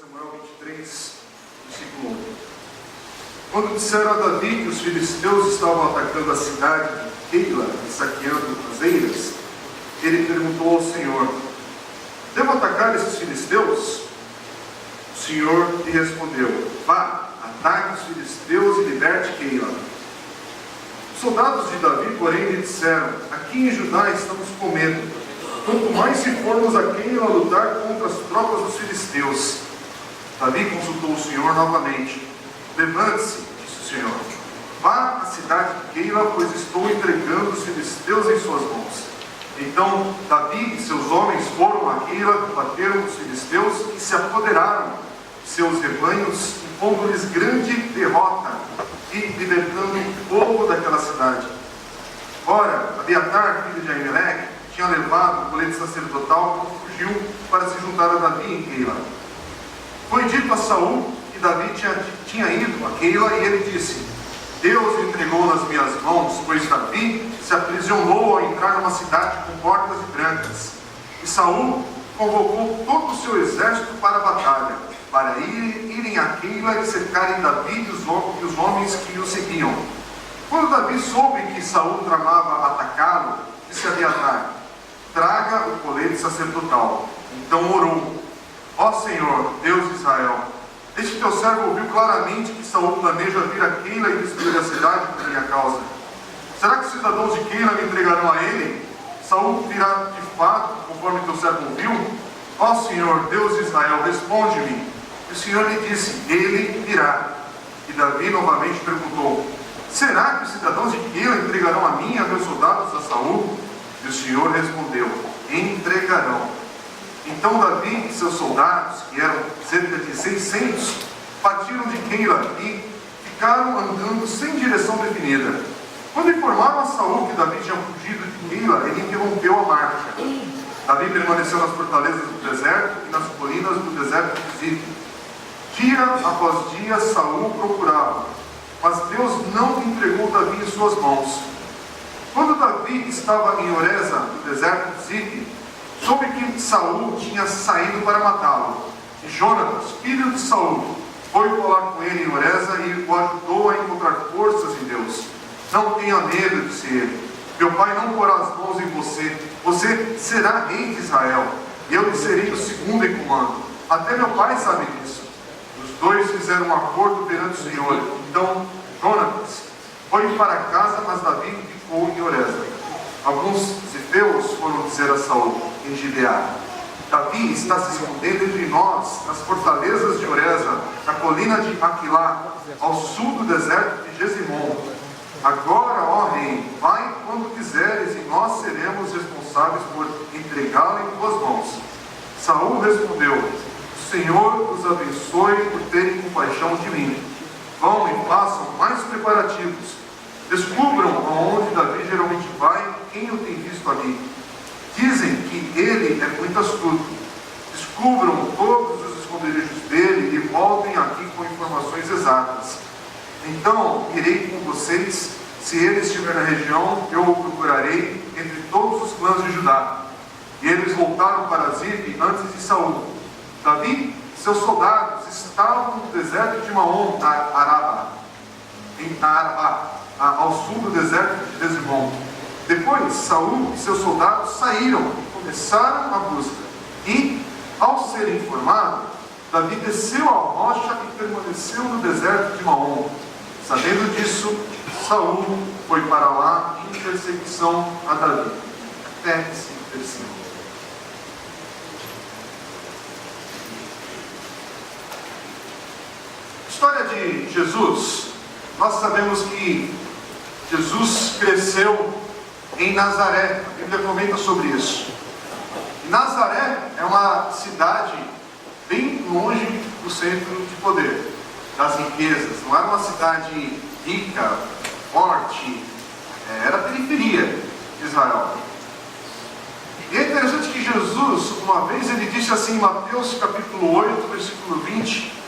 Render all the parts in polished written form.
Samuel 23, versículo 1. Quando disseram a Davi que os filisteus estavam atacando a cidade de Keila e saqueando as eiras, ele perguntou ao Senhor: devo atacar esses filisteus? O Senhor lhe respondeu: vá, ataque os filisteus e liberte Keila. Os soldados de Davi, porém, lhe disseram: aqui em Judá estamos com medo. Quanto mais se formos a Keila lutar contra as tropas dos filisteus. Davi consultou o Senhor novamente. Levante-se, disse o Senhor. Vá à cidade de Keila, pois estou entregando os filisteus em suas mãos. Então Davi e seus homens foram a Keila, bateram os filisteus e se apoderaram de seus rebanhos, impondo-lhes grande derrota e libertando o povo daquela cidade. Ora, Abiatar, filho de Aimeleque, tinha levado o colete sacerdotal e fugiu para se juntar a Davi em Keila. Foi dito a Saul que Davi tinha ido a Keila e ele disse: Deus o entregou nas minhas mãos, pois Davi se aprisionou ao entrar numa cidade com portas e trancas. E Saul convocou todo o seu exército para a batalha, para irem a Keila e cercarem Davi e os homens que o seguiam. Quando Davi soube que Saul tramava atacá-lo, disse a Abiatar: traga o colete sacerdotal. Então orou: ó Senhor, Deus de Israel, este teu servo ouviu claramente que Saul planeja vir a Keila e destruir a cidade por minha causa. Será que os cidadãos de Keila me entregarão a ele? Saul virá de fato, conforme teu servo ouviu? Ó Senhor, Deus de Israel, responde-me. E o Senhor lhe disse: ele virá. E Davi novamente perguntou: será que os cidadãos de Keila entregarão a mim e a meus soldados a Saul? E o Senhor respondeu: entregarão. Então Davi e seus soldados, que eram cerca de 600, partiram de Keila e ficaram andando sem direção definida. Quando informaram a Saul que Davi tinha fugido de Keila, ele interrompeu a marcha. Davi permaneceu nas fortalezas do deserto e nas colinas do deserto de Zif. Dia após dia Saul procurava, mas Deus não entregou Davi em suas mãos. Quando Davi estava em Oreza, no deserto de Zif, soube que Saul tinha saído para matá-lo. E Jonatas, filho de Saul, foi falar com ele em Oreza e o ajudou a encontrar forças em Deus. Não tenha medo, disse ele. Meu pai não porá as mãos em você. Você será rei de Israel, e eu lhe serei o segundo em comando. Até meu pai sabe disso. Os dois fizeram um acordo perante o Senhor. Então Jonatas foi para casa, mas Davi ficou em Oreza. Alguns zifeus foram dizer a Saul em Gibeá: Davi está se escondendo entre nós, nas fortalezas de Oreza, na colina de Aquilá, ao sul do deserto de Jezimon. Agora, ó rei, vai quando quiseres, e nós seremos responsáveis por entregá-lo em tuas mãos. Saul respondeu: o Senhor os abençoe por terem compaixão de mim. Vão e façam mais preparativos. Descubram aonde Davi geralmente vai, quem o tem visto ali. Dizem que ele é muito astuto. Descubram todos os esconderijos dele e voltem aqui com informações exatas. Então irei com vocês. Se ele estiver na região, eu o procurarei entre todos os clãs de Judá. E eles voltaram para Zif antes de Saul. Davi e seus soldados estavam no deserto de Maom, na Arabá, ao sul do deserto de Jezimon. Depois, Saul e seus soldados saíram e começaram a busca. E, ao ser informado, Davi desceu à rocha e permaneceu no deserto de Maom. Sabendo disso, Saul foi para lá em perseguição a Davi. Até esse versículo. História de Jesus. Nós sabemos que Jesus cresceu em Nazaré. A Bíblia comenta sobre isso. Nazaré é uma cidade bem longe do centro de poder, das riquezas. Não era uma cidade rica, forte, era a periferia de Israel. E é interessante que Jesus, uma vez, ele disse assim em Mateus capítulo 8, versículo 20: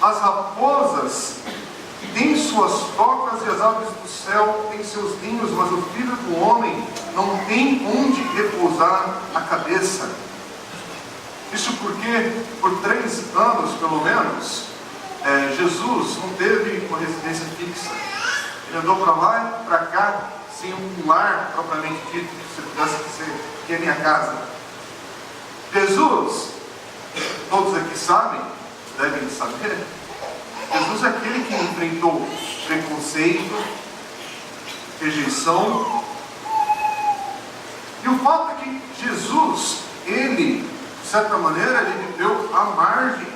as raposas têm suas tocas e as aves do céu têm seus ninhos, mas o filho do homem não tem onde repousar a cabeça. Isso porque, por 3 anos, pelo menos, Jesus não teve uma residência fixa. Ele andou para lá e para cá, sem um lar propriamente dito, que você pudesse dizer que é minha casa. Jesus, todos aqui sabem, devem saber, Jesus é aquele que enfrentou preconceito, rejeição. E o fato é que Jesus, ele, de certa maneira, ele viveu à margem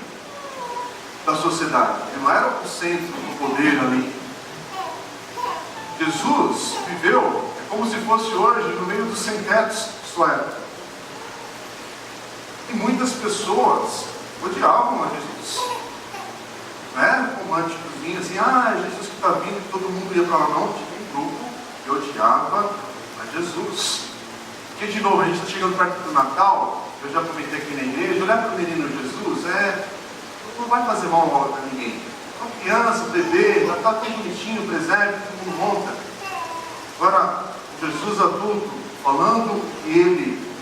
da sociedade. Ele não era o centro do poder ali. Jesus viveu, é como se fosse hoje, no meio dos sem-tetos de sua época. E muitas pessoas odiavam a Jesus. Não era românticozinho assim, Jesus que está vindo, todo mundo ia para lá. Não, tinha um grupo que odiava a Jesus. Porque, de novo, a gente está chegando perto do Natal, eu já comentei aqui na igreja, olhar para o menino Jesus, não vai fazer mal a ninguém. Uma criança, um bebê, já está tão bonitinho, o presépio, todo mundo monta. Agora, Jesus adulto, falando o que ele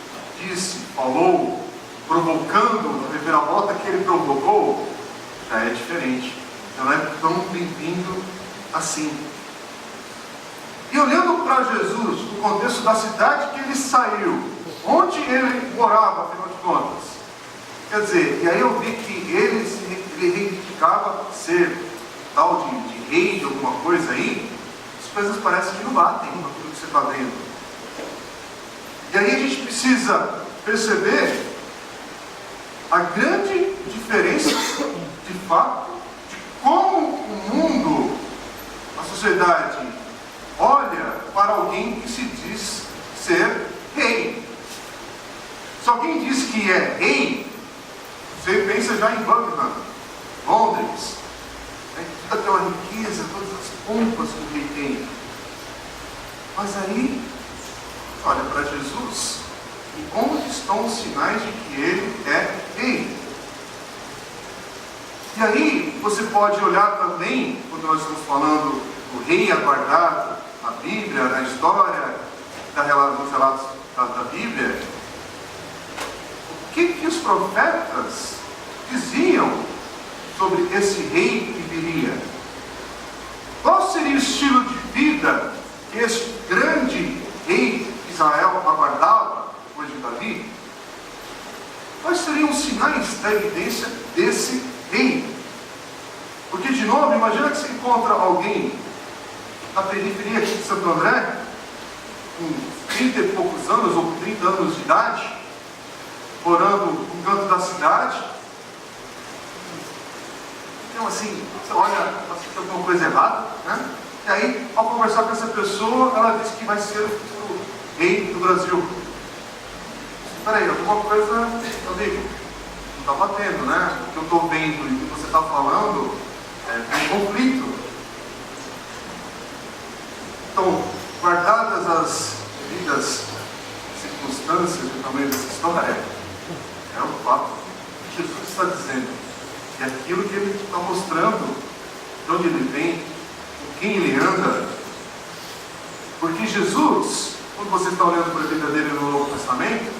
disse, falou, provocando, a reviravolta que ele provocou, já é diferente. Já não é tão bem-vindo assim. E olhando para Jesus, no contexto da cidade que ele saiu, onde ele morava, afinal de contas, quer dizer, e aí eu vi que ele reivindicava ser tal de rei de alguma coisa aí, as coisas parecem que não batem com aquilo que você está vendo. E aí a gente precisa perceber a grande diferença, de fato, de como o mundo, a sociedade, olha para alguém que se diz ser rei. Se alguém diz que é rei, você pensa já em Buckingham, Londres, toda aquela riqueza, todas as pompas que o rei tem. Mas aí, olha para Jesus, e onde estão os sinais de que ele é rei? E aí, você pode olhar também, quando nós estamos falando do rei aguardado na Bíblia, na história, nos relatos da Bíblia, o que os profetas diziam sobre esse rei que viria? Qual seria o estilo de vida que esse grande rei de Israel aguardava depois de Davi? Quais seriam os sinais da evidência desse rei? Porque, de novo, imagina que você encontra alguém na periferia aqui de Santo André, com 30 e poucos anos, ou com 30 anos de idade, morando no canto da cidade. Então, assim, você olha, tem alguma coisa errada, né? E aí, ao conversar com essa pessoa, ela diz que vai ser o futuro rei do Brasil. Espera aí, alguma coisa, eu digo, não está batendo, né? O que eu estou vendo e o que você está falando é um conflito. Então, guardadas as devidas circunstâncias do tamanho dessa história, é o fato que Jesus está dizendo. E aquilo que ele está mostrando, de onde ele vem, com quem ele anda. Porque Jesus, quando você está olhando para a vida dele no Novo Testamento,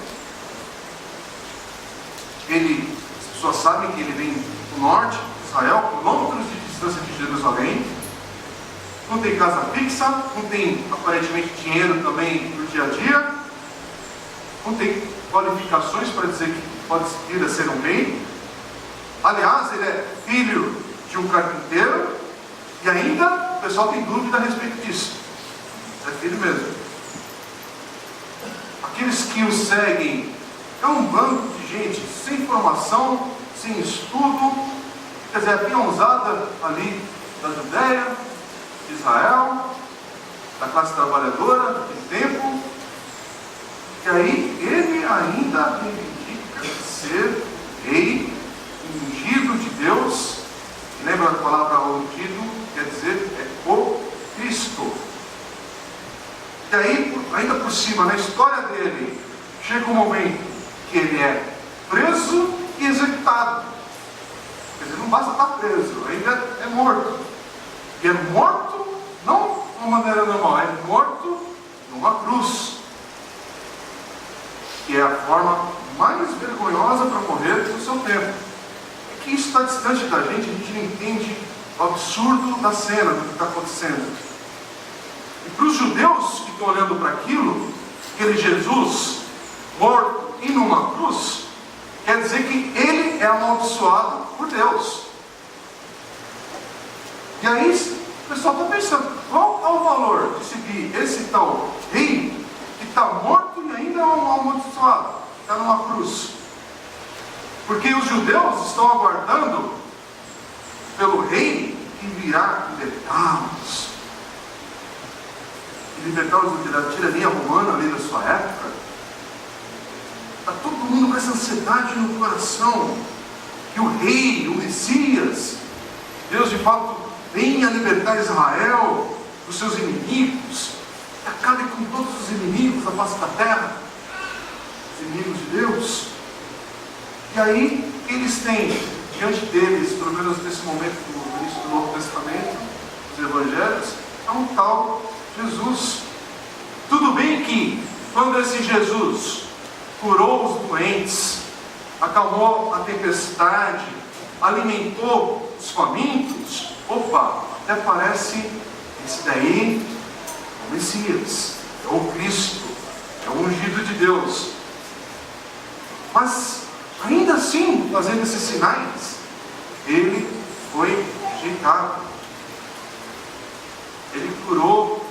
as pessoas sabem que ele vem do norte de Israel, quilômetros de distância de Jerusalém, não tem casa fixa, não tem aparentemente dinheiro também no dia a dia, não tem qualificações para dizer que pode vir a ser um rei. Aliás, ele é filho de um carpinteiro, e ainda o pessoal tem dúvida a respeito disso. É filho mesmo. Aqueles que o seguem é um bando de gente sem formação, sem estudo, quer dizer, a peãozada ali da Judéia, de Israel, da classe trabalhadora, do tempo, e aí ele ainda reivindica ser rei, ungido de Deus. Lembra da palavra ungido? Quer dizer, é o Cristo. E aí, ainda por cima, na história dele, chega um momento que ele é preso e executado. Quer dizer, não basta estar preso, ainda é morto. E é morto, não de uma maneira normal, é morto numa cruz, que é a forma mais vergonhosa para morrer do seu tempo. É que isso está distante da gente, a gente não entende o absurdo da cena, do que está acontecendo. E para os judeus que estão olhando para aquilo, aquele Jesus morto e numa cruz, quer dizer que ele é amaldiçoado por Deus. E aí o pessoal está pensando, qual é o valor de seguir esse tal rei que está morto e ainda é um amaldiçoado, está numa cruz? Porque os judeus estão aguardando pelo rei que virá libertá-los. E libertá-los da tirania romana ali da sua época. Está todo mundo com essa ansiedade no coração, que o rei, o Messias, Deus de fato venha libertar Israel dos seus inimigos, e acabe com todos os inimigos da face da terra, os inimigos de Deus. E aí, eles têm diante deles, pelo menos nesse momento do início do Novo Testamento, dos Evangelhos, é um tal Jesus. Tudo bem que, quando esse Jesus curou os doentes, acalmou a tempestade, alimentou os famintos, opa, até parece, esse daí é o Messias, é o Cristo, é o ungido de Deus. Mas, ainda assim, fazendo esses sinais, ele foi rejeitado. Ele curou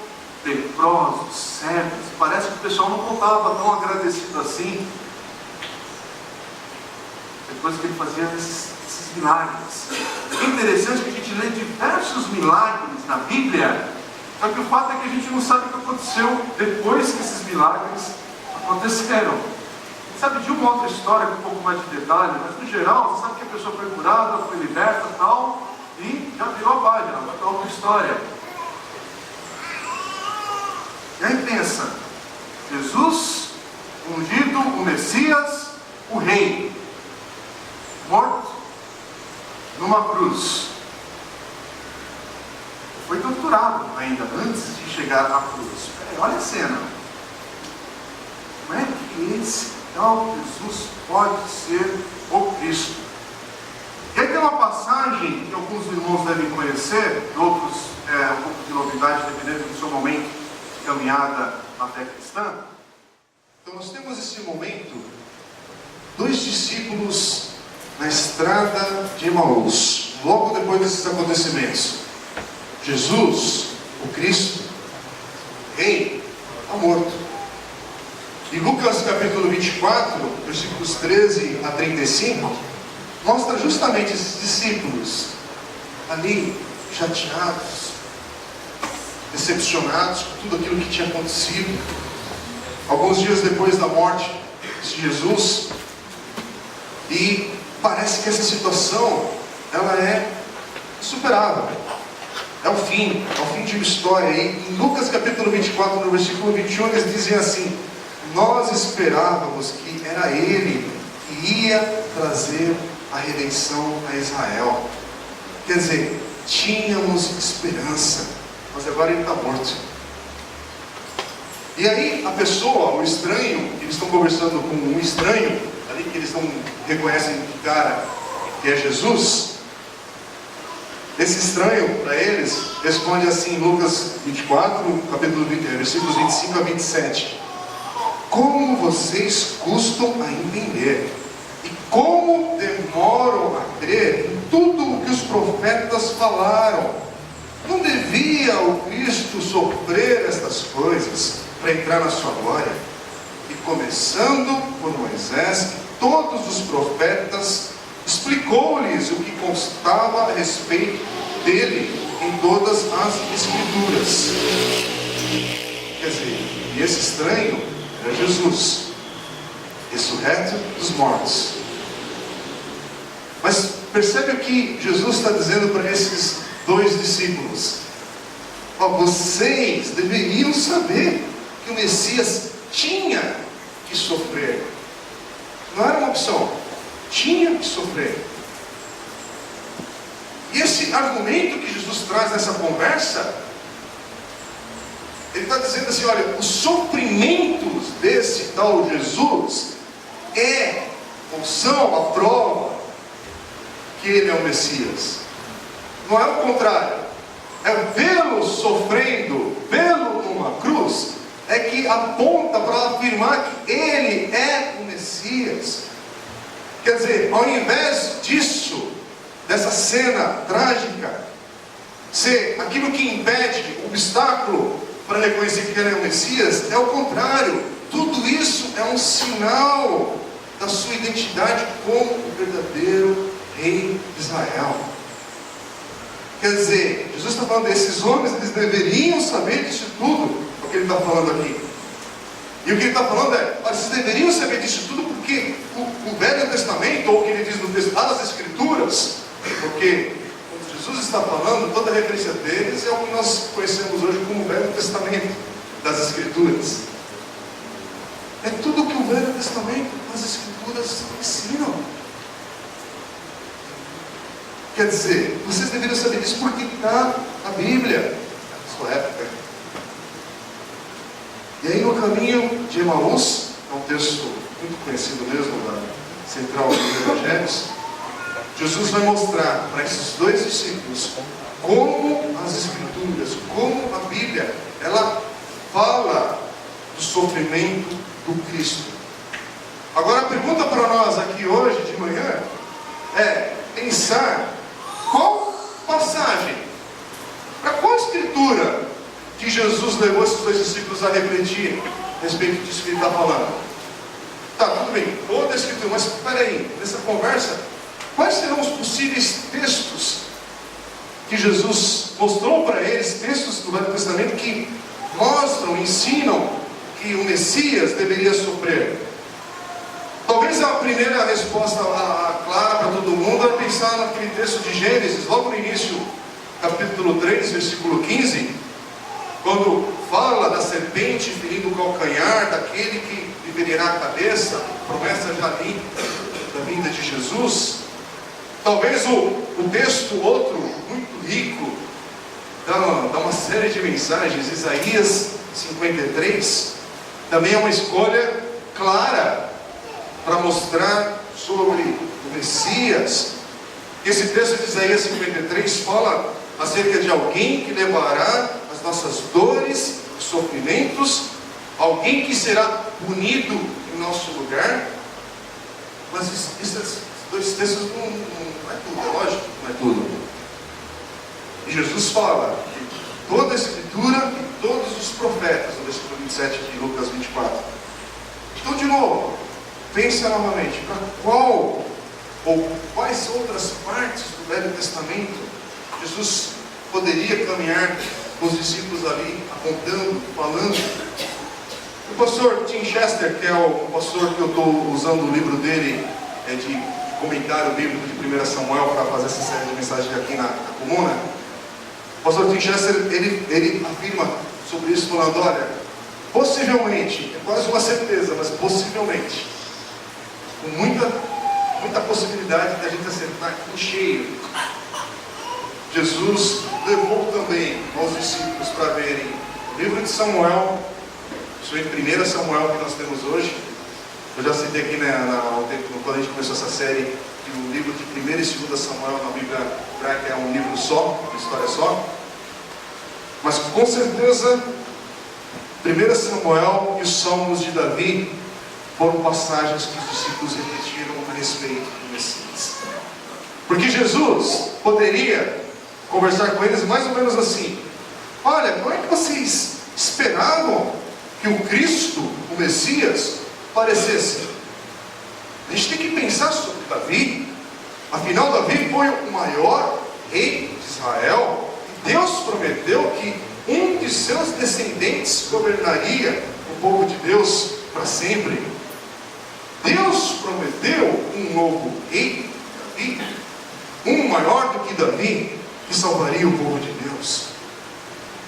leprosos, cegos. Parece que o pessoal não estava tão agradecido assim, depois que ele fazia esses milagres. É interessante que a gente lê diversos milagres na Bíblia, só que o fato é que a gente não sabe o que aconteceu depois que esses milagres aconteceram. Sabe de uma outra história com um pouco mais de detalhe, mas no geral, você sabe que a pessoa foi curada, foi liberta e tal, e já virou a página, vai para outra história. E aí pensa, Jesus, ungido, o Messias, o Rei, morto numa cruz. Foi torturado ainda antes de chegar à cruz. Peraí, olha a cena. Como é que esse tal Jesus pode ser o Cristo? E aí tem uma passagem que alguns irmãos devem conhecer, e outros um pouco de novidade, dependendo do seu momento de caminhada na fé cristã. Então nós temos esse momento, dois discípulos na estrada de Emaús, logo depois desses acontecimentos. Jesus, o Cristo, Rei, está morto. E Lucas capítulo 24, versículos 13 a 35, mostra justamente esses discípulos ali, chateados, decepcionados com tudo aquilo que tinha acontecido. Alguns dias depois da morte de Jesus, e parece que essa situação, ela é insuperável. É o fim de uma história. E em Lucas capítulo 24, no versículo 21, eles dizem assim: nós esperávamos que era Ele que ia trazer a redenção a Israel. Quer dizer, tínhamos esperança, mas agora Ele está morto. E aí a pessoa, o estranho, eles estão conversando com um estranho, ali que eles não reconhecem de cara que é Jesus. Esse estranho, para eles, responde assim em Lucas 24, capítulo 20, versículos 25 a 27. Como vocês custam a entender, e como demoram a crer em tudo o que os profetas falaram. Não devia o Cristo sofrer estas coisas para entrar na sua glória? E começando por Moisés e todos os profetas, explicou-lhes o que constava a respeito dele em todas as Escrituras. Quer dizer, e esse estranho era Jesus, ressurreto dos mortos. Mas percebe o que Jesus está dizendo para esses dois discípulos? Vocês deveriam saber que o Messias tinha que sofrer. Não era uma opção, tinha que sofrer. E esse argumento que Jesus traz nessa conversa, ele está dizendo assim: olha, os sofrimentos desse tal Jesus é ou são a prova que ele é o Messias. Não é o contrário. É vê-lo sofrendo, vê-lo numa cruz, é que aponta para afirmar que ele é o Messias. Quer dizer, ao invés disso, dessa cena trágica, ser aquilo que impede, o obstáculo para reconhecer que ele é o Messias, é o contrário. Tudo isso é um sinal da sua identidade como o verdadeiro rei de Israel. Quer dizer, Jesus está falando desses homens, eles deveriam saber disso tudo, o que ele está falando aqui. E o que ele está falando é, vocês deveriam saber disso tudo porque o Velho Testamento, ou o que ele diz no texto, das Escrituras, porque quando Jesus está falando, toda a referência deles é o que nós conhecemos hoje como o Velho Testamento das Escrituras. É tudo o que o Velho Testamento, as Escrituras ensinam. Quer dizer, vocês deveriam saber disso porque está na Bíblia, na sua época. E aí no caminho de Emaús, é um texto muito conhecido mesmo, da central dos Evangelhos, Jesus vai mostrar para esses dois discípulos como as Escrituras, como a Bíblia, ela fala do sofrimento do Cristo. Agora a pergunta para nós aqui hoje de manhã é pensar qual passagem, para qual escritura que Jesus levou esses dois discípulos a refletir a respeito disso que ele está falando. Tá, tudo bem, toda a escritura, mas espera aí, nessa conversa, quais serão os possíveis textos que Jesus mostrou para eles, textos do Velho Testamento que mostram, ensinam que o Messias deveria sofrer? Talvez a primeira resposta clara para todo mundo é pensar naquele texto de Gênesis, logo no início, capítulo 3, versículo 15, quando fala da serpente ferindo o calcanhar daquele que lhe ferirá a cabeça, promessa já ali da vinda de Jesus. Talvez o texto outro, muito rico, dá uma série de mensagens, Isaías 53, também é uma escolha clara para mostrar sobre o Messias. Esse texto de Isaías 53 fala acerca de alguém que levará as nossas dores, sofrimentos, alguém que será punido em nosso lugar. Mas esses dois textos não é tudo, é lógico, não é tudo. E Jesus fala que toda a Escritura e todos os profetas, no versículo 27 de Lucas 24. Então, de novo, pensa novamente, para qual ou quais outras partes do Velho Testamento Jesus poderia caminhar com os discípulos ali, apontando, falando. O pastor Tim Chester, que é o pastor que eu estou usando o livro dele, de comentário bíblico de 1 Samuel, para fazer essa série de mensagens aqui na comuna, o pastor Tim Chester, ele afirma sobre isso, falando, olha, possivelmente, é quase uma certeza, mas possivelmente, com muita possibilidade de a gente acertar em cheio, Jesus levou também aos discípulos para verem o livro de Samuel, isso é em 1 Samuel que nós temos hoje. Eu já citei aqui quando a gente começou essa série, que o livro de 1 e 2 Samuel na Bíblia hebraica é um livro só, uma história só. Mas com certeza, 1 Samuel e os Salmos de Davi foram passagens que os discípulos refletiram a respeito do Messias. Porque Jesus poderia conversar com eles mais ou menos assim: olha, como é que vocês esperavam que o Cristo, o Messias, aparecesse? A gente tem que pensar sobre Davi. Afinal, Davi foi o maior rei de Israel, e Deus prometeu que um de seus descendentes governaria o povo de Deus para sempre. Deus prometeu um novo rei, Davi, um maior do que Davi, que salvaria o povo de Deus.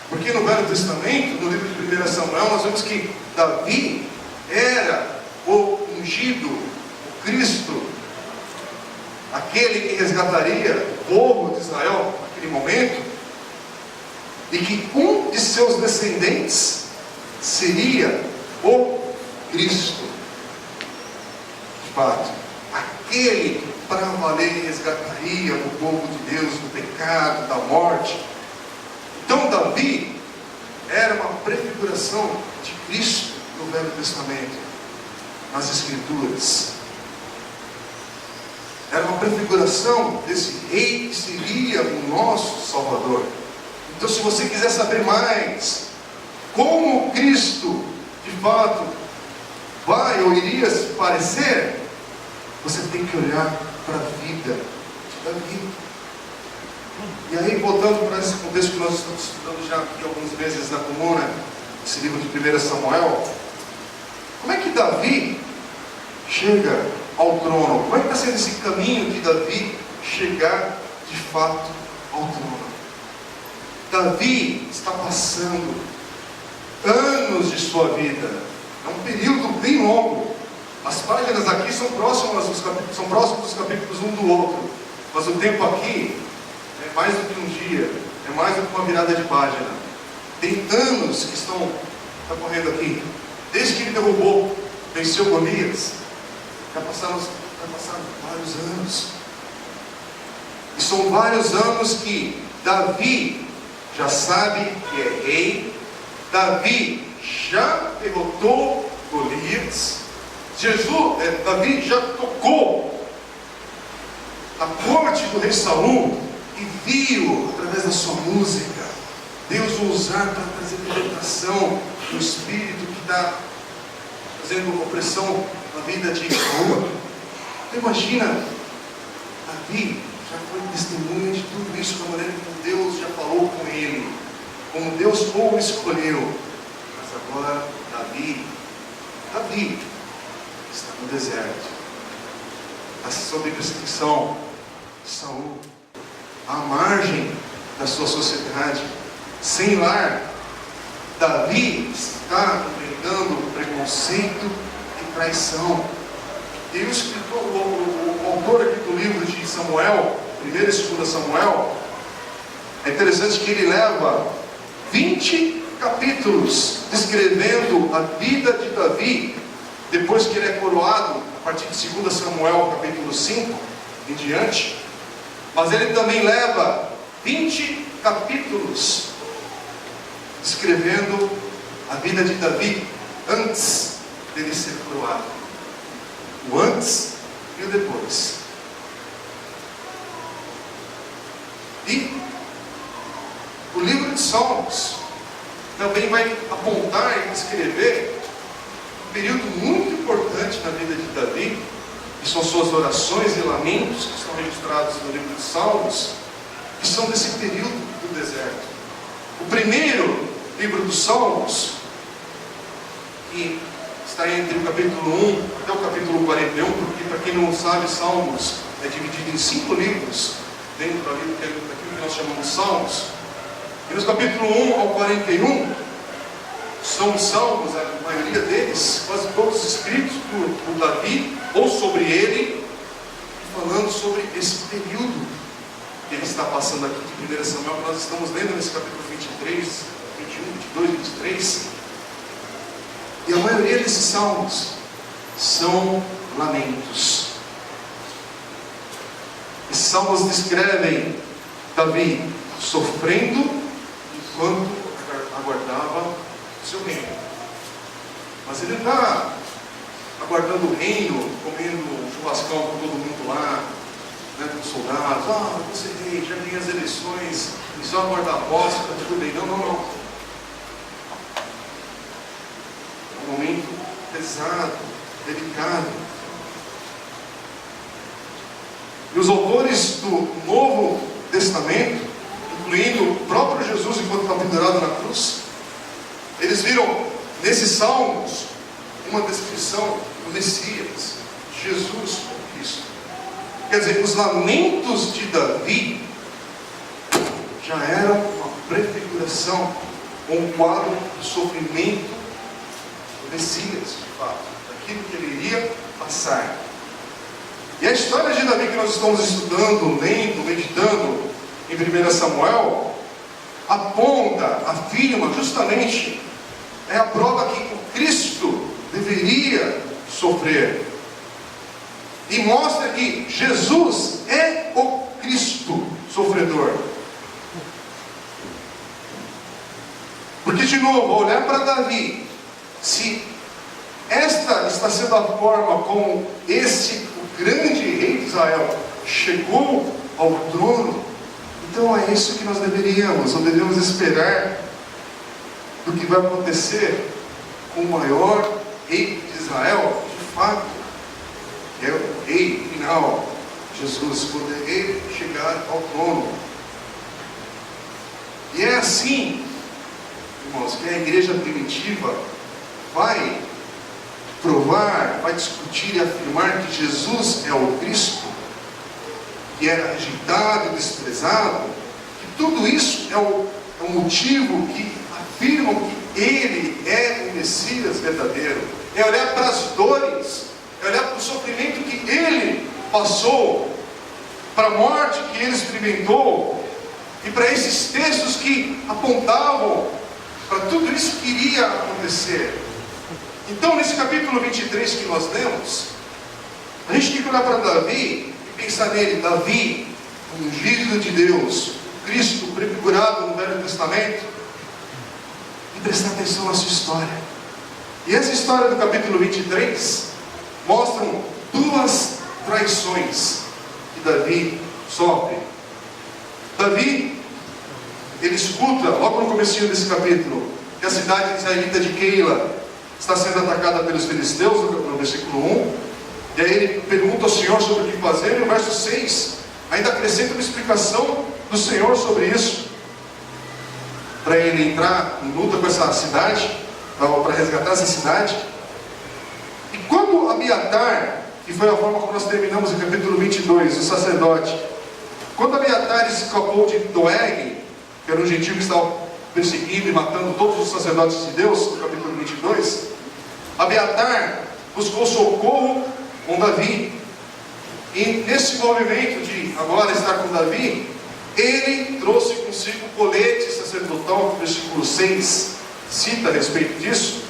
Porque no Velho Testamento, no livro de 1 Samuel, nós vemos que Davi era o ungido, o Cristo, aquele que resgataria o povo de Israel naquele momento, e que um de seus descendentes seria o Cristo. fato, aquele que para valer resgataria o povo de Deus do pecado, da morte. Então Davi era uma prefiguração de Cristo no Velho Testamento, nas Escrituras. Era uma prefiguração desse rei que seria o nosso Salvador. Então, se você quiser saber mais como Cristo de fato vai ou iria se parecer, você tem que olhar para a vida de Davi. E aí, voltando para esse contexto que nós estamos estudando já aqui alguns meses na Comuna, esse livro de 1 Samuel, como é que Davi chega ao trono? Como é que está sendo esse caminho de Davi chegar de fato ao trono? Davi está passando anos de sua vida, é um período bem longo. As páginas aqui são próximas dos capítulos um do outro, mas o tempo aqui é mais do que um dia, é mais do que uma virada de página. Tem anos que está correndo aqui, desde que ele derrubou, venceu Golias, já passaram vários anos. E são vários anos que Davi já sabe que é rei, Davi já derrotou Golias, Davi já tocou a corte do rei Saul e viu, através da sua música, Deus o usar para trazer libertação do espírito que está fazendo opressão na vida de Saul. Então, imagina, Davi já foi testemunha de tudo isso, da maneira como Deus já falou com ele, como Deus o escolheu. Mas agora Davi está no deserto, está sob perseguição de Saul, à margem da sua sociedade, sem lar. Davi está enfrentando preconceito e traição. E o escritor, o autor aqui do livro de Samuel, 1 e 2 Samuel, é interessante que ele leva 20 capítulos descrevendo a vida de Davi, depois que ele é coroado, a partir de 2 Samuel, capítulo 5, em diante. Mas ele também leva 20 capítulos descrevendo a vida de Davi antes dele ser coroado. O antes e o depois. E o livro de Salmos também vai apontar e descrever um período muito importante na vida de Davi, que são suas orações e lamentos que estão registrados no livro de Salmos, que são desse período do deserto. O primeiro livro dos Salmos, que está entre o capítulo 1 até o capítulo 41, porque, para quem não sabe, Salmos é dividido em 5 livros, dentro daquilo que nós chamamos de Salmos. E nos capítulos 1 ao 41, são salmos, a maioria deles, quase todos escritos por Davi, ou sobre ele, falando sobre esse período que ele está passando aqui de 1 Samuel, que nós estamos lendo nesse capítulo 23, 21, 22, 23. E a maioria desses salmos são lamentos. Esses salmos descrevem Davi sofrendo enquanto aguardava o seu reino. Mas ele está aguardando o reino, comendo um churrascão com todo mundo lá, né, com os soldados. Ah, vou ser rei, já ganhei as eleições, e só aguardar a posse, está tudo bem. Não. É um momento pesado, delicado. E os autores do Novo Testamento, incluindo o próprio Jesus enquanto está pendurado na cruz, eles viram nesses salmos uma descrição do Messias, Jesus o Cristo. Quer dizer, os lamentos de Davi já eram uma prefiguração, um quadro do sofrimento do Messias, de fato, daquilo que ele iria passar. E a história de Davi que nós estamos estudando, lendo, meditando em 1 Samuel, aponta, afirma justamente, é a prova que o Cristo deveria sofrer. e mostra que Jesus é o Cristo sofredor. Porque, de novo, ao olhar para Davi, se esta está sendo a forma como o grande rei de Israel chegou ao trono, então é isso que nós devemos esperar do que vai acontecer com o maior rei de Israel, de fato, que é o rei final, Jesus, quando ele chegar ao trono. E é assim, irmãos, que a igreja primitiva vai provar, vai discutir e afirmar que Jesus é o Cristo, que era rejeitado e desprezado, que tudo isso é o motivo que afirmam que Ele é o Messias verdadeiro. É olhar para as dores, é olhar para o sofrimento que Ele passou, para a morte que Ele experimentou, e para esses textos que apontavam para tudo isso que iria acontecer. Então, nesse capítulo 23 que nós lemos, a gente tem que olhar para Davi e pensar nele. Davi, ungido de Deus, Cristo prefigurado no Velho Testamento, e prestar atenção na sua história. E essa história do capítulo 23 mostram duas traições que Davi sofre. Davi, ele escuta, logo no comecinho desse capítulo, que a cidade israelita de Keila está sendo atacada pelos filisteus, no versículo 1, e aí ele pergunta ao Senhor sobre o que fazer, e no verso 6, ainda acrescenta uma explicação do Senhor sobre isso, para ele entrar em luta com essa cidade, para resgatar essa cidade. E quando Abiatar, que foi a forma como nós terminamos o capítulo 22, o sacerdote, quando Abiatar escapou de Doeg, que era um gentil que estava perseguindo e matando todos os sacerdotes de Deus, no capítulo 22, Abiatar buscou socorro com Davi. E nesse movimento de agora estar com Davi, ele trouxe consigo o colete sacerdotal, que o versículo 6 cita a respeito disso.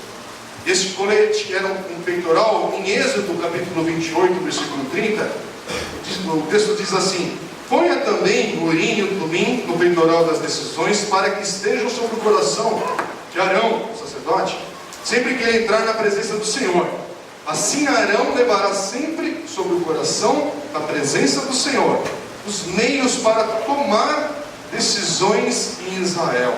Esse colete era um peitoral. Em Êxodo, capítulo 28, versículo 30, o texto diz assim: ponha também o urim e o tumim no peitoral das decisões, para que estejam sobre o coração de Arão, o sacerdote, sempre que ele entrar na presença do Senhor. Assim Arão levará sempre sobre o coração, na presença do Senhor, os meios para tomar decisões em Israel.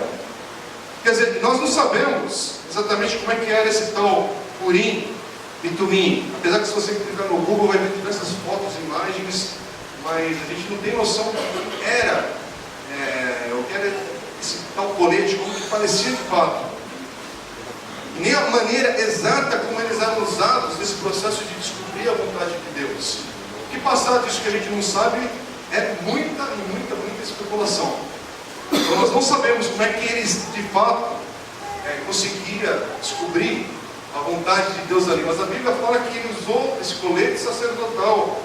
Quer dizer, nós não sabemos exatamente como é que era esse tal urim e tumim. Apesar que, se você clicar no Google, vai ver diversas fotos e imagens, mas a gente não tem noção do que era, o que era esse tal colete, como que parecia de fato. E nem a maneira exata como eles eram usados nesse processo de descobrir a vontade de Deus. O que passar disso que a gente não sabe é muita especulação. Então nós não sabemos como é que eles de fato conseguiam descobrir a vontade de Deus ali. Mas a Bíblia fala que ele usou esse colete sacerdotal.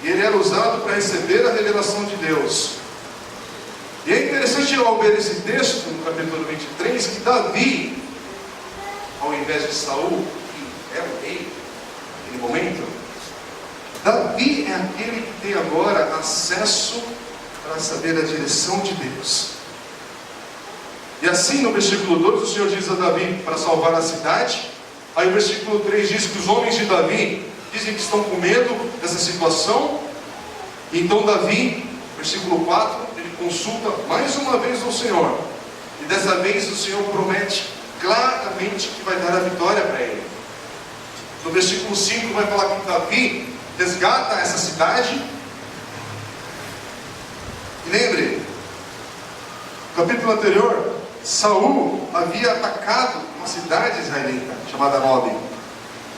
E ele era usado para receber a revelação de Deus. E é interessante ao ver esse texto, no capítulo 23, que Davi, ao invés de Saul, que é o rei naquele momento, Davi é aquele que tem agora acesso para saber a direção de Deus. E assim, no versículo 2, o Senhor diz a Davi para salvar a cidade. Aí o versículo 3 diz que os homens de Davi dizem que estão com medo dessa situação. Então Davi, versículo 4, ele consulta mais uma vez ao Senhor. E dessa vez o Senhor promete claramente que vai dar a vitória para ele. No versículo 5 vai falar que Davi resgata essa cidade. E lembre, no capítulo anterior, Saul havia atacado uma cidade israelita chamada Nob,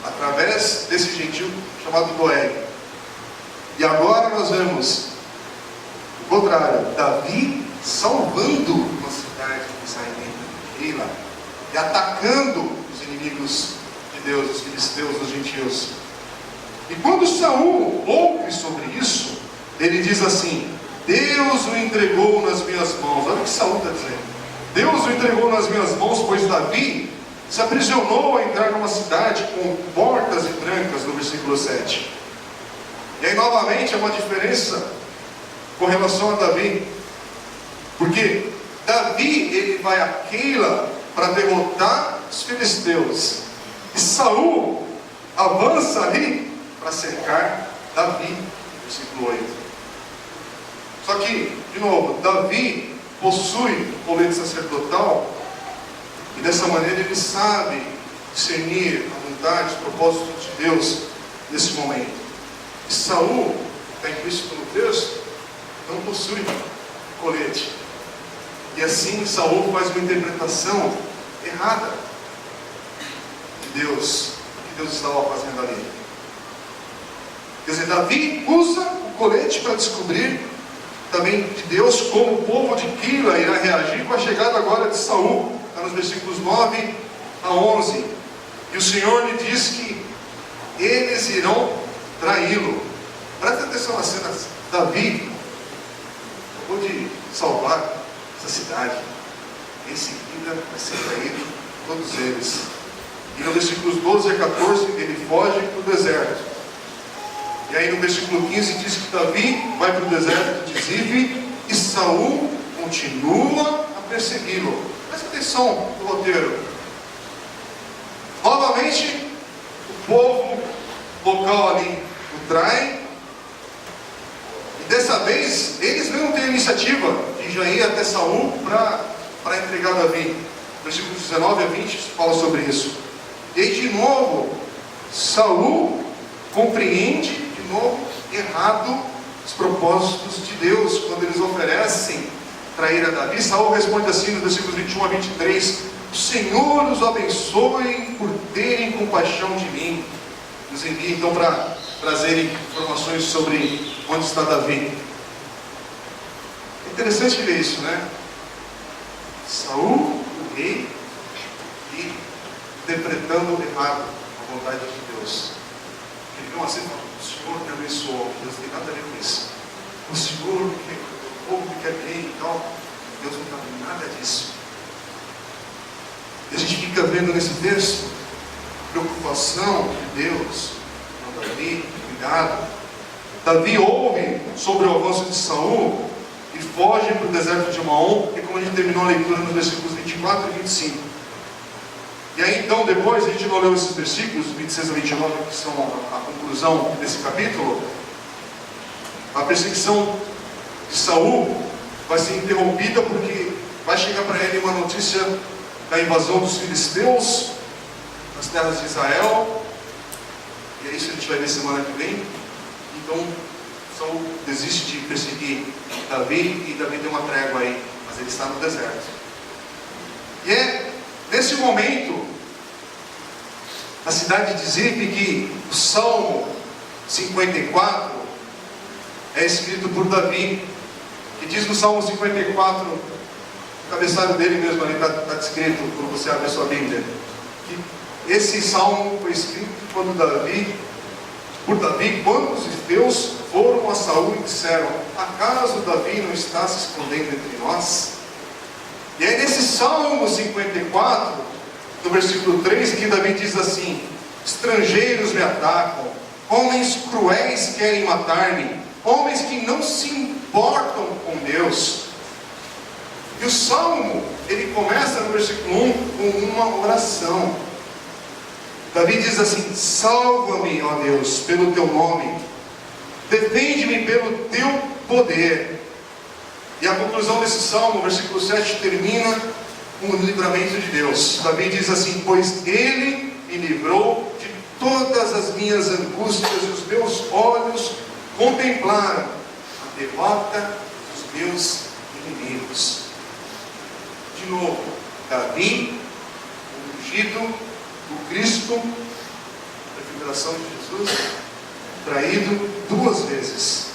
através desse gentil chamado Doeg. E agora nós vemos o contrário, Davi salvando uma cidade israelita, Keila, e atacando os inimigos de Deus, os filisteus, os gentios. E quando Saul ouve sobre isso, ele diz assim: Deus o entregou nas minhas mãos. Olha o que Saul está dizendo. Deus o entregou nas minhas mãos, pois Davi se aprisionou a entrar numa cidade com portas e trancas, no versículo 7. E aí novamente é uma diferença com relação a Davi, porque Davi ele vai a Keila para derrotar os filisteus, e Saul avança ali para cercar Davi, versículo 8. Só que, de novo, Davi possui o colete sacerdotal, e dessa maneira ele sabe discernir a vontade, os propósitos de Deus nesse momento. E Saul, está implícito no texto, não possui colete. E assim Saul faz uma interpretação errada de Deus, o que Deus estava fazendo ali. Quer dizer, Davi usa o colete para descobrir também de Deus como o povo de Keila irá reagir com a chegada agora de Saul. Está nos versículos 9 a 11. E o Senhor lhe diz que eles irão traí-lo. Presta atenção na cena. Davi acabou de salvar essa cidade. Em seguida vai ser traído todos eles. E no versículos 12 a 14 ele foge para o deserto. E aí no versículo 15 diz que Davi vai para o deserto de Zif e Saul continua a persegui-lo. Presta atenção no roteiro. Novamente, o povo local ali o trai. E dessa vez, eles não têm a iniciativa de já ir até Saul para entregar Davi. Versículos 19 a 20 fala sobre isso. E aí de novo, Saul compreende de novo errado os propósitos de Deus quando eles oferecem trair a Davi. Saul responde assim nos versículos 21 a 23: o Senhor os abençoe por terem compaixão de mim. Nos envia então para trazerem informações sobre onde está Davi. É interessante ver isso, né? Saul, o rei, e interpretando errado a vontade de Deus. Ele não assim fala: o Senhor me abençoou. Deus não tem nada a ver com isso. O Senhor me quer, o povo me quer bem e tal. Deus não está vendo nada disso. E a gente fica vendo nesse texto preocupação de Deus com Davi, cuidado. Davi ouve sobre o avanço de Saul e foge para o deserto de Maom, que é como a gente terminou a leitura nos versículos 24 e 25. E aí então depois, a gente não leu esses versículos 26 a 29, que são a conclusão desse capítulo. A perseguição de Saul vai ser interrompida porque vai chegar para ele uma notícia da invasão dos filisteus nas terras de Israel. E é isso que a gente vai ver semana que vem. Então Saul desiste de perseguir Davi e Davi tem uma trégua aí, mas ele está no deserto. E é nesse momento, na cidade de Zif, que o Salmo 54 é escrito por Davi, que diz no Salmo 54, o cabeçalho dele mesmo ali está descrito, quando você abre a sua Bíblia, que esse salmo foi escrito por Davi, quando os judeus foram a Saul e disseram: acaso Davi não está se escondendo entre nós? E aí nesse Salmo 54, no versículo 3, que Davi diz assim: estrangeiros me atacam, homens cruéis querem matar-me, homens que não se importam com Deus. E o Salmo, ele começa no versículo 1 com uma oração. Davi diz assim: salva-me, ó Deus, pelo teu nome, defende-me pelo teu poder. E a conclusão desse salmo, versículo 7, termina com o livramento de Deus. Davi diz assim: pois ele me livrou de todas as minhas angústias, e os meus olhos contemplaram a derrota dos meus inimigos. De novo, Davi, o ungido, o Cristo, a figuração de Jesus, traído 2 vezes.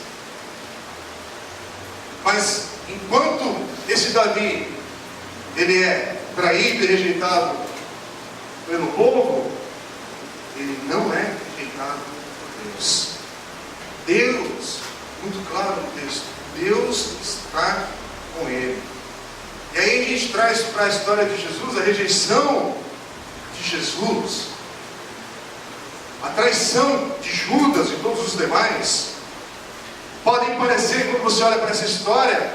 Mas enquanto esse Davi, ele é traído e rejeitado pelo povo, ele não é rejeitado por Deus. Deus, muito claro no texto, Deus está com ele. E aí a gente traz para a história de Jesus a rejeição de Jesus, a traição de Judas e todos os demais, podem parecer, quando você olha para essa história,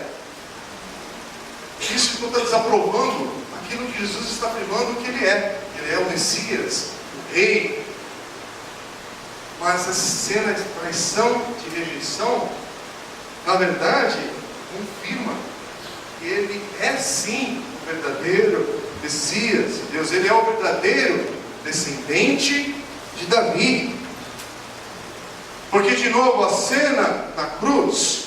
que isso não está desaprovando aquilo que Jesus está afirmando que Ele é. Ele é o Messias, o Rei. Mas essa cena de traição, de rejeição, na verdade, confirma que Ele é sim o verdadeiro Messias de Deus. Ele é o verdadeiro descendente de Davi. Porque de novo a cena na cruz,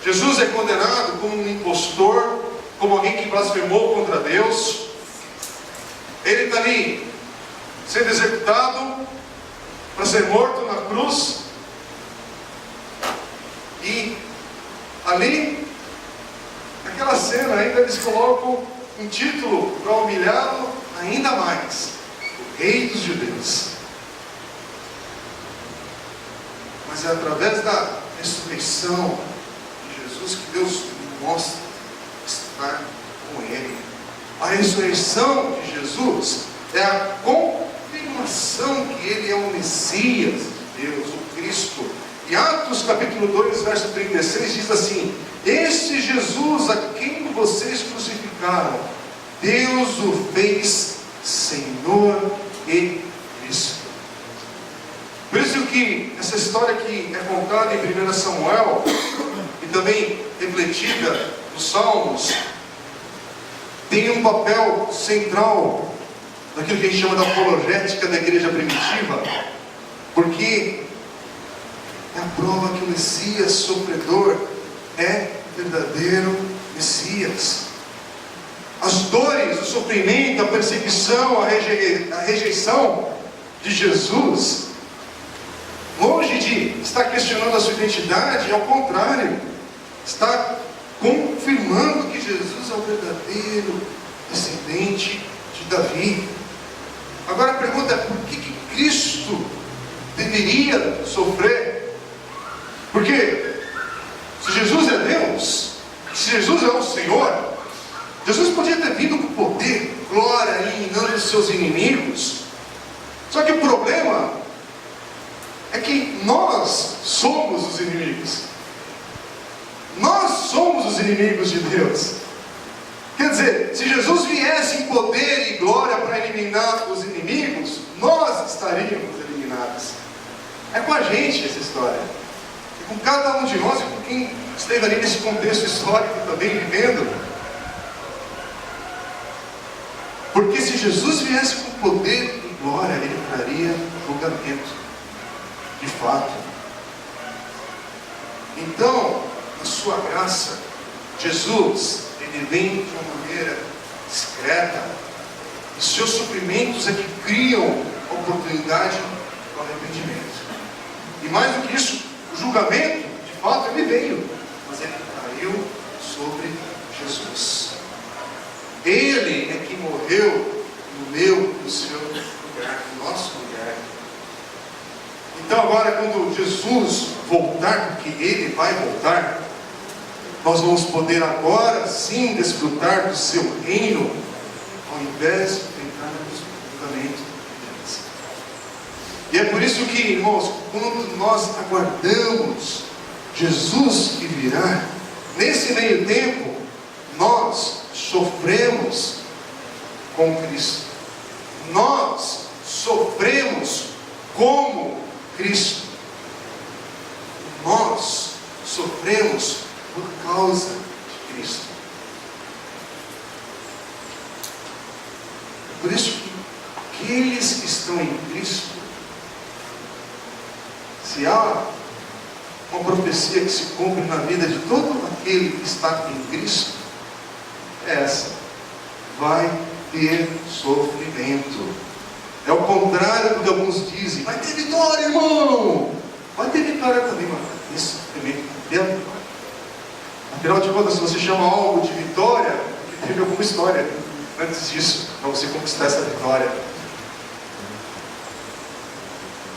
Jesus é condenado como um impostor, como alguém que blasfemou contra Deus. Ele está ali sendo executado para ser morto na cruz. E ali, naquela cena ainda eles colocam um título para humilhá-lo ainda mais: o Rei dos Judeus. Mas é através da ressurreição de Jesus que Deus mostra estar com Ele. A ressurreição de Jesus é a confirmação que Ele é o Messias de Deus, o Cristo. E Atos capítulo 2, verso 36 diz assim: este Jesus a quem vocês crucificaram, Deus o fez Senhor e Cristo. Por isso que essa história que é contada em 1 Samuel e também refletida nos Salmos tem um papel central naquilo que a gente chama da apologética da igreja primitiva, porque é a prova que o Messias sofredor é o verdadeiro Messias. As dores, o sofrimento, a perseguição, a rejeição de Jesus, longe de estar questionando a sua identidade, ao contrário, está confirmando que Jesus é o verdadeiro descendente de Davi. Agora a pergunta é: por que Cristo deveria sofrer? Porque se Jesus é Deus, se Jesus é o Senhor, Jesus podia ter vindo com poder, glória, eliminando os seus inimigos. Só que o problema é que nós somos os inimigos. Nós somos os inimigos de Deus. Quer dizer, se Jesus viesse em poder e glória para eliminar os inimigos, nós estaríamos eliminados. É com a gente essa história. É com cada um de nós e com quem esteve ali nesse contexto histórico também vivendo. Porque se Jesus viesse com poder e glória, Ele traria julgamento. De fato. Então, na sua graça, Jesus, Ele vem de uma maneira discreta. Os seus sofrimentos é que criam a oportunidade do arrependimento. E mais do que isso, o julgamento, de fato, Ele veio, mas Ele caiu sobre Jesus. Ele é que morreu no meu, no seu lugar, no nosso lugar. Então agora, quando Jesus voltar, porque Ele vai voltar, nós vamos poder agora sim desfrutar do seu reino, ao invés de entrarmos no julgamento de Deus. E é por isso que, irmãos, quando nós aguardamos Jesus que virá, nesse meio tempo, nós sofremos com Cristo. Nós sofremos como Cristo. Nós sofremos por causa de Cristo. Por isso que aqueles que estão em Cristo, se há uma profecia que se cumpre na vida de todo aquele que está em Cristo, é essa: vai ter sofrimento. É o contrário do que alguns dizem: vai ter vitória, irmão. Vai ter vitória também, mas vai ter sofrimento dentro da vitória. Afinal de contas, se você chama algo de vitória, porque teve alguma história antes disso, para você conquistar essa vitória.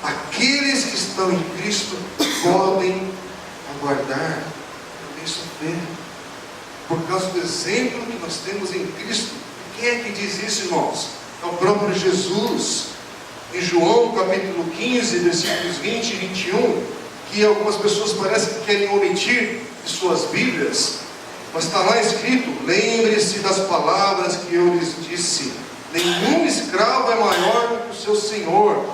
Aqueles que estão em Cristo podem aguardar, podem sofrer, por causa do exemplo que nós temos em Cristo. Quem é que diz isso, irmãos? É o próprio Jesus. Em João capítulo 15, versículos 20 e 21, que algumas pessoas parecem que querem omitir de suas Bíblias, mas está lá escrito: lembre-se das palavras que eu lhes disse, nenhum escravo é maior do que o seu senhor.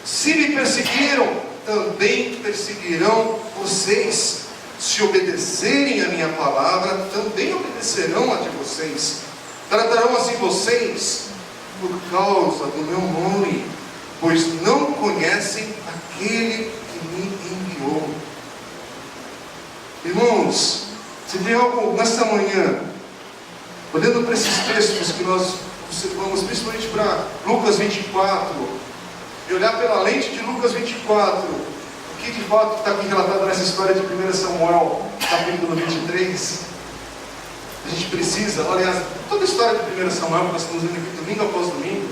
Se me perseguiram, também perseguirão vocês. Se obedecerem a minha palavra, também obedecerão a de vocês. Tratarão assim vocês por causa do meu nome, pois não conhecem aquele que me enviou. Irmãos, se tem algo nesta manhã, olhando para esses textos que nós observamos, principalmente para Lucas 24, e olhar pela lente de Lucas 24, o que de fato está aqui relatado nessa história de 1 Samuel, capítulo 23, a gente precisa, aliás, toda a história de 1 Samuel que nós estamos vendo aqui domingo após domingo,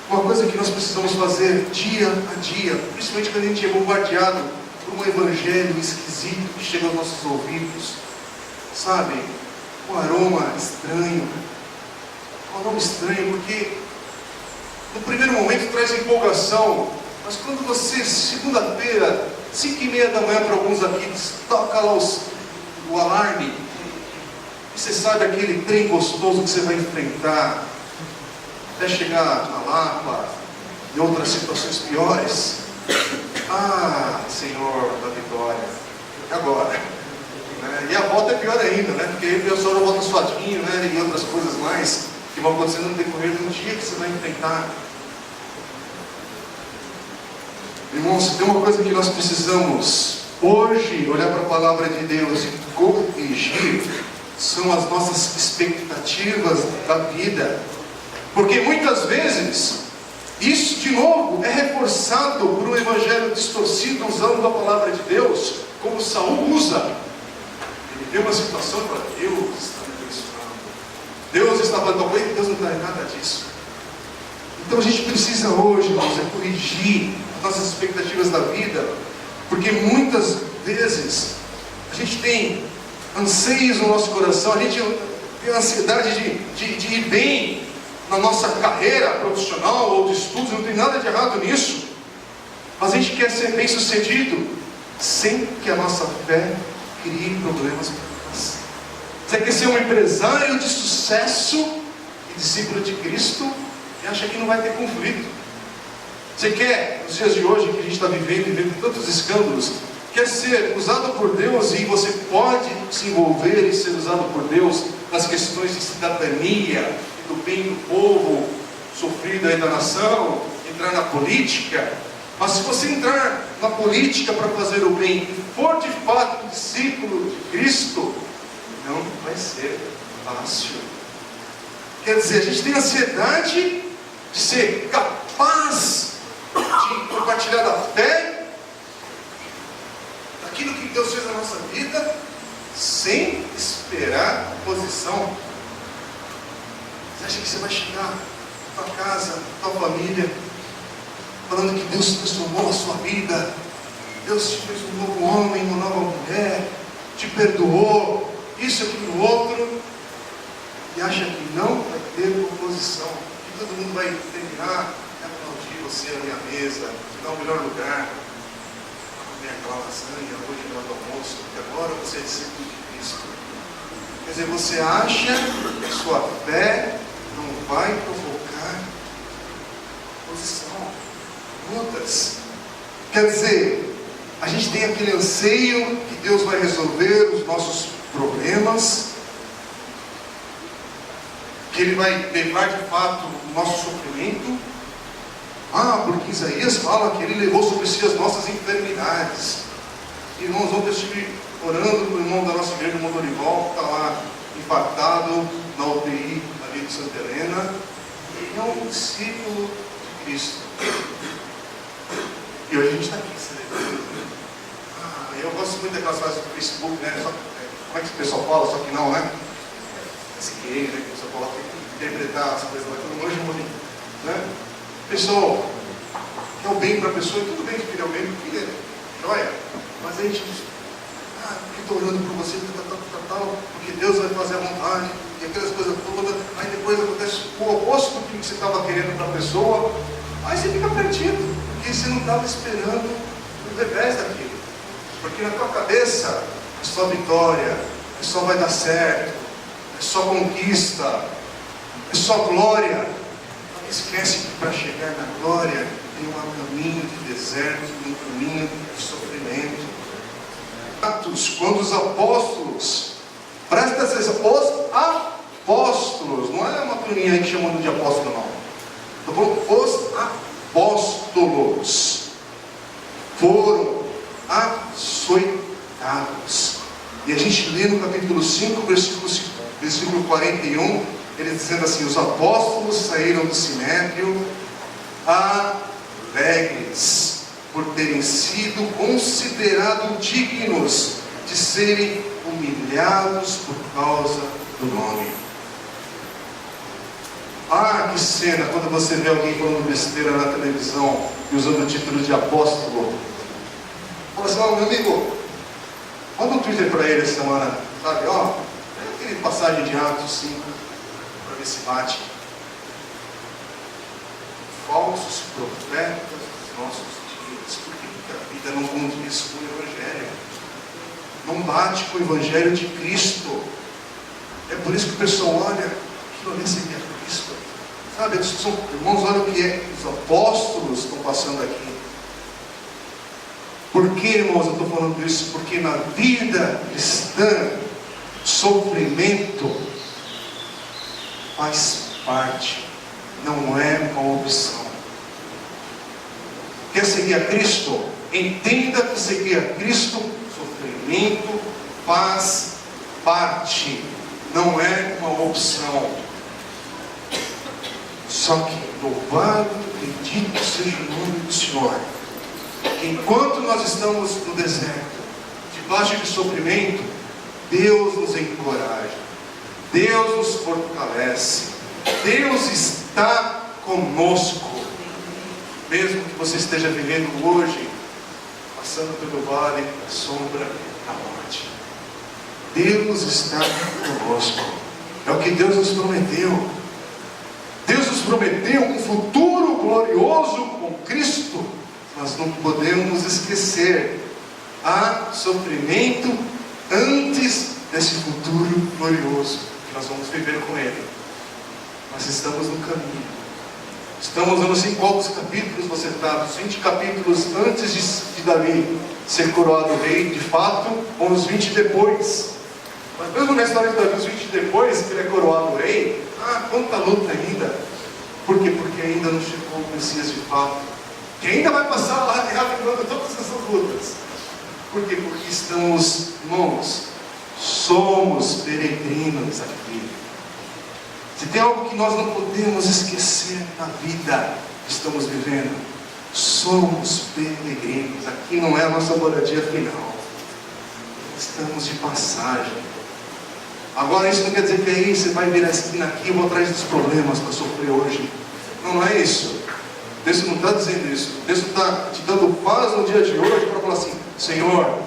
uma coisa que nós precisamos fazer dia a dia, principalmente quando a gente é bombardeado por um evangelho esquisito que chega aos nossos ouvidos, sabe, um aroma estranho, porque no primeiro momento traz empolgação, mas quando você, segunda-feira, 5h30 da manhã para alguns aqui, toca lá o alarme, e você sabe aquele trem gostoso que você vai enfrentar, até chegar na Lapa e outras situações piores. Ah, Senhor da vitória, e agora? E a volta é pior ainda, né? Porque aí o pessoal volta suadinho, né? E outras coisas mais que vão acontecer no decorrer do dia que você vai enfrentar. Irmãos, tem uma coisa que nós precisamos hoje olhar para a palavra de Deus e corrigir, são as nossas expectativas da vida. Porque muitas vezes isso de novo é reforçado por um evangelho distorcido, usando a palavra de Deus como Saul usa. Ele vê uma situação e fala: Deus está me abençoando, Deus está falando, Deus não está em nada disso. Então a gente precisa hoje, irmãos, corrigir as nossas expectativas da vida, porque muitas vezes a gente tem anseios no nosso coração, a gente tem a ansiedade de ir bem na nossa carreira profissional ou de estudos, não tem nada de errado nisso, mas a gente quer ser bem sucedido sem que a nossa fé crie problemas para nós. Você quer ser um empresário de sucesso e discípulo de Cristo e acha que não vai ter conflito. Você quer, nos dias de hoje que a gente está vivendo tantos escândalos, quer ser usado por Deus, e você pode se envolver e ser usado por Deus nas questões de cidadania, do bem do povo sofrido aí da nação, entrar na política. Mas se você entrar na política para fazer o bem e for de fato discípulo de Cristo, não vai ser fácil. Quer dizer, a gente tem ansiedade de ser capaz de compartilhar da fé, daquilo que Deus fez na nossa vida, sem esperar oposição. Você acha que você vai chegar na tua casa, na tua família, falando que Deus transformou a sua vida, Deus te fez um novo homem, uma nova mulher, te perdoou, isso, aquilo, outro, e acha que não vai ter oposição, que todo mundo vai terminar e aplaudir você ali à mesa, te dar o melhor lugar, comer aquela lasanha, hoje na hora do almoço, porque agora você é discípulo de Cristo. Quer dizer, você acha que a sua fé não vai provocar oposição, lutas. Quer dizer, a gente tem aquele anseio que Deus vai resolver os nossos problemas, que Ele vai levar de fato o nosso sofrimento. Porque Isaías fala que Ele levou sobre si as nossas enfermidades. Irmãos, ontem eu estive orando com o irmão da nossa igreja, o irmão Dorival, que está lá impactado na UTI ali de Santa Helena. Ele é um discípulo de Cristo. E hoje a gente está aqui celebrando. Eu gosto muito daquelas frases do Facebook, né? Como é que o pessoal fala? Só que não, né? Esse gay, né? Que o pessoal fala, tem que interpretar as coisas lá, tudo longe muito, né? Pessoal, quer o bem para a pessoa, e tudo bem que querer o bem, porque é joia. Mas a gente diz, porque estou orando por você, porque Deus vai fazer a vontade, e aquelas coisas todas, aí depois acontece o oposto do que você estava querendo para a pessoa, aí você fica perdido, porque você não estava esperando o revés daquilo. Porque na tua cabeça é só vitória, é só vai dar certo, é só conquista, é só glória. Não esquece que para chegar na glória tem um caminho de deserto, um caminho de sofrimento. Atos, quando os apóstolos, presta atenção, os apóstolos, não é uma turminha aí que chamam de apóstolo, não. Estou falando, os apóstolos foram açoitados. E a gente lê no capítulo 5, versículo 41, ele dizendo assim: os apóstolos saíram do sinédrio alegres por terem sido considerados dignos de serem humilhados por causa do nome. Ah, que cena quando você vê alguém falando besteira na televisão e usando o título de apóstolo. Fala assim: ó, meu amigo, manda um Twitter para ele essa semana, sabe? Ó, aquele passagem de Atos 5 para ver se bate. Falsos profetas dos nossos dias. Por que a vida não condiz com o Evangelho? Não bate com o Evangelho de Cristo. É por isso que o pessoal olha, aquilo ali seria Cristo. Sabe, irmãos, olha o que os apóstolos estão passando aqui. Por que, irmãos, eu estou falando isso? Porque na vida cristã, sofrimento faz parte, não é uma opção. Quer seguir a Cristo? Entenda que seguir a Cristo, sofrimento faz parte, não é uma opção. Só que louvado, bendito seja o nome do Senhor. Enquanto nós estamos no deserto, debaixo de sofrimento, Deus nos encoraja, Deus nos fortalece, Deus está conosco. Mesmo que você esteja vivendo hoje, passando pelo vale da sombra da morte, Deus está conosco. É o que Deus nos prometeu. Deus nos prometeu um futuro glorioso com Cristo. Nós não podemos esquecer, há sofrimento antes desse futuro glorioso que nós vamos viver com Ele. Nós estamos no caminho. Estamos, eu não sei em qual dos capítulos você está, os 20 capítulos antes de Davi ser coroado rei, de fato, ou os 20 depois. Mas mesmo na história de Davi, os 20 depois que ele é coroado rei, quanta luta ainda. Por quê? Porque ainda não chegou o Messias de fato, que ainda vai passar lá reavivando todas essas lutas. Por quê? Porque estamos, irmãos, somos peregrinos aqui. Se tem algo que nós não podemos esquecer na vida que estamos vivendo, somos peregrinos. Aqui não é a nossa moradia final. Estamos de passagem. Agora isso não quer dizer que aí você vai virar a esquina aqui e vou atrás dos problemas para sofrer hoje. Não, não é isso. Deus não está dizendo isso. Deus está te dando paz no dia de hoje para falar assim: Senhor,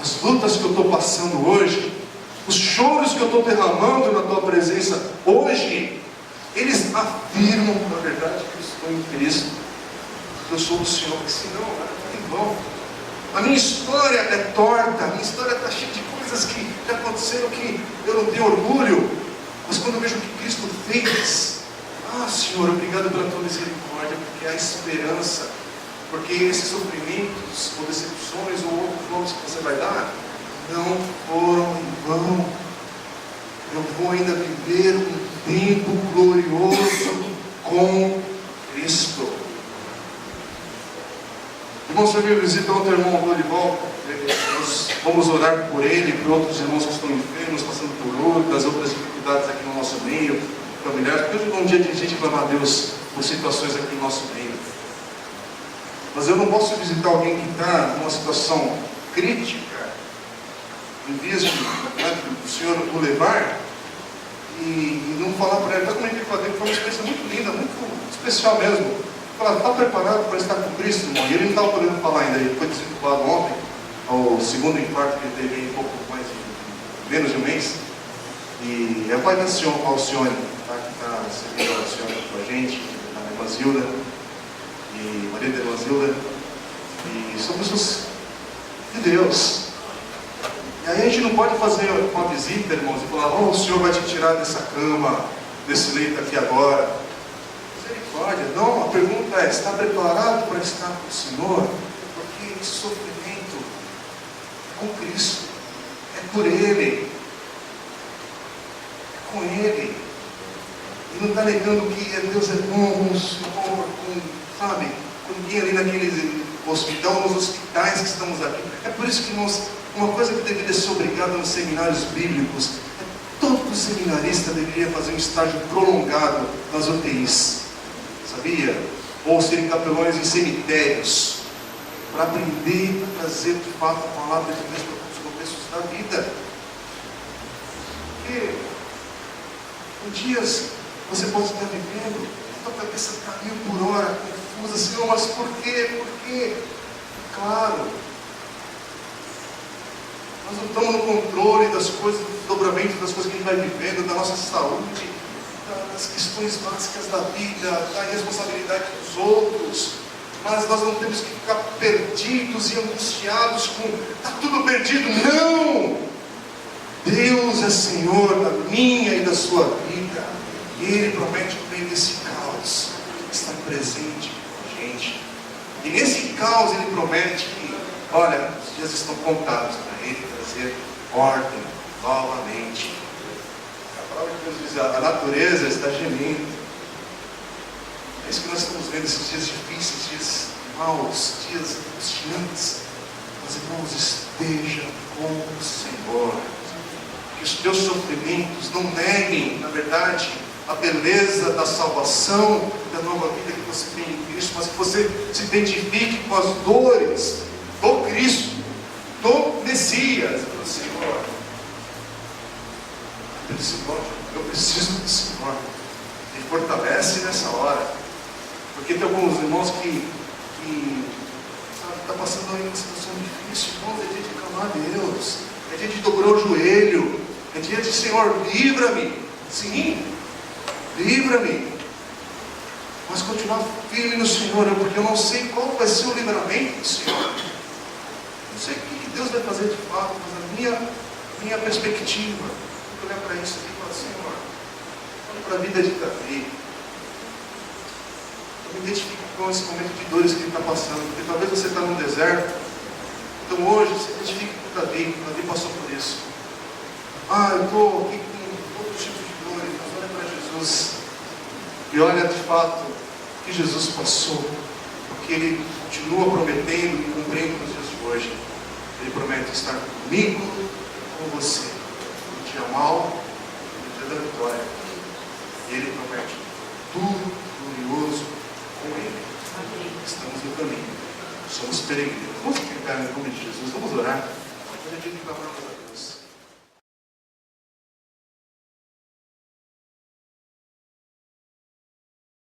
as lutas que eu estou passando hoje, os choros que eu estou derramando na tua presença hoje, eles afirmam na verdade que eu estou em Cristo, que eu sou do Senhor, porque senão é em vão. A minha história é torta, a minha história está cheia de coisas que aconteceram que eu não tenho orgulho, mas quando eu vejo o que Cristo fez, Senhor, obrigado pela tua misericórdia, porque há esperança, porque esses sofrimentos, ou decepções, ou outros nomes que você vai dar, não foram em vão. Eu vou ainda viver um tempo glorioso com Cristo. Irmãos, se eu visitar outro irmão Dorival, nós vamos orar por ele, por outros irmãos que estão enfermos, passando por lutas, outras dificuldades aqui no nosso meio, familiares, porque hoje é um dia de gente clamar a Deus por situações aqui no nosso meio. Mas eu não posso visitar alguém que está numa situação crítica, em vez de o Senhor o levar, e não falar para ele. Eu comentei com ele, foi uma experiência muito linda, muito especial mesmo. Falar, está preparado para estar com Cristo, irmão? E ele não estava podendo falar ainda, ele foi desocupado ontem, ao segundo infarto que ele teve em pouco mais de menos de um mês. E é o pai da Alcione, tá? Que está servindo a Alcione com a gente, a irmã Zilda, e Maria da irmã Zilda. E são pessoas de Deus. E aí a gente não pode fazer uma visita, irmãos, e falar: oh, o Senhor vai te tirar dessa cama, desse leito aqui agora. Misericórdia. Não, a pergunta é: está preparado para estar com o Senhor? Porque esse sofrimento é com Cristo, é por Ele, é com Ele. E não está negando que Deus é bom com o Senhor, sabe, com ninguém ali naquele hospital, nos hospitais que estamos aqui. É por isso que, irmãos, uma coisa que deveria ser obrigada nos seminários bíblicos é todo seminarista deveria fazer um estágio prolongado nas UTIs, sabia? Ou serem capelões em cemitérios, para aprender a trazer de fato a palavra de Deus para os contextos da vida. Porque em dias você pode estar vivendo com a cabeça a 1000 por hora, confusa, Senhor, mas por quê? Por quê? Claro, nós não estamos no controle das coisas, do desdobramento das coisas que a gente vai vivendo, da nossa saúde, das questões básicas da vida, da responsabilidade dos outros. Mas nós não temos que ficar perdidos e angustiados com está tudo perdido. Não! Deus é Senhor da minha e da sua vida. E Ele promete que no meio desse caos estar presente com a gente. E nesse caos Ele promete que, olha, os dias estão contados para Ele trazer ordem novamente. A palavra de Deus diz: a natureza está gemendo. É isso que nós estamos vendo, esses dias difíceis, dias maus, dias angustiantes. Mas, irmãos, esteja com o Senhor. Que os teus sofrimentos não neguem, na verdade, a beleza da salvação, da nova vida que você tem em Cristo, mas que você se identifique com as dores do Cristo, do Messias, do Senhor. Eu preciso do Senhor. Me fortalece nessa hora. Porque tem alguns irmãos que está passando aí uma situação difícil. Irmãos, é dia de clamar a Deus. É dia de dobrar o joelho. É dia de: Senhor, livra-me. Sim, livra-me. Mas continuar firme no Senhor, porque eu não sei qual vai ser o livramento do Senhor. Não sei o que Deus vai fazer de fato, mas a minha perspectiva, eu olhar para isso aqui e falar: Senhor, olha para a vida de Davi. Eu me identifico com esse momento de dores que ele está passando, porque talvez você está no deserto. Então hoje, se identifique com Davi. Davi passou por isso. Eu estou aqui com todo tipo de dores, mas olha para Jesus. E olha de fato o que Jesus passou, porque Ele continua prometendo e cumprindo nos dias de hoje. Ele promete estar comigo, com você, no dia mau, no dia da vitória. E Ele promete tudo glorioso com Ele. Estamos no caminho, somos peregrinos. Vamos ficar no nome de Jesus, vamos orar. Hoje é dia de clamar a Deus.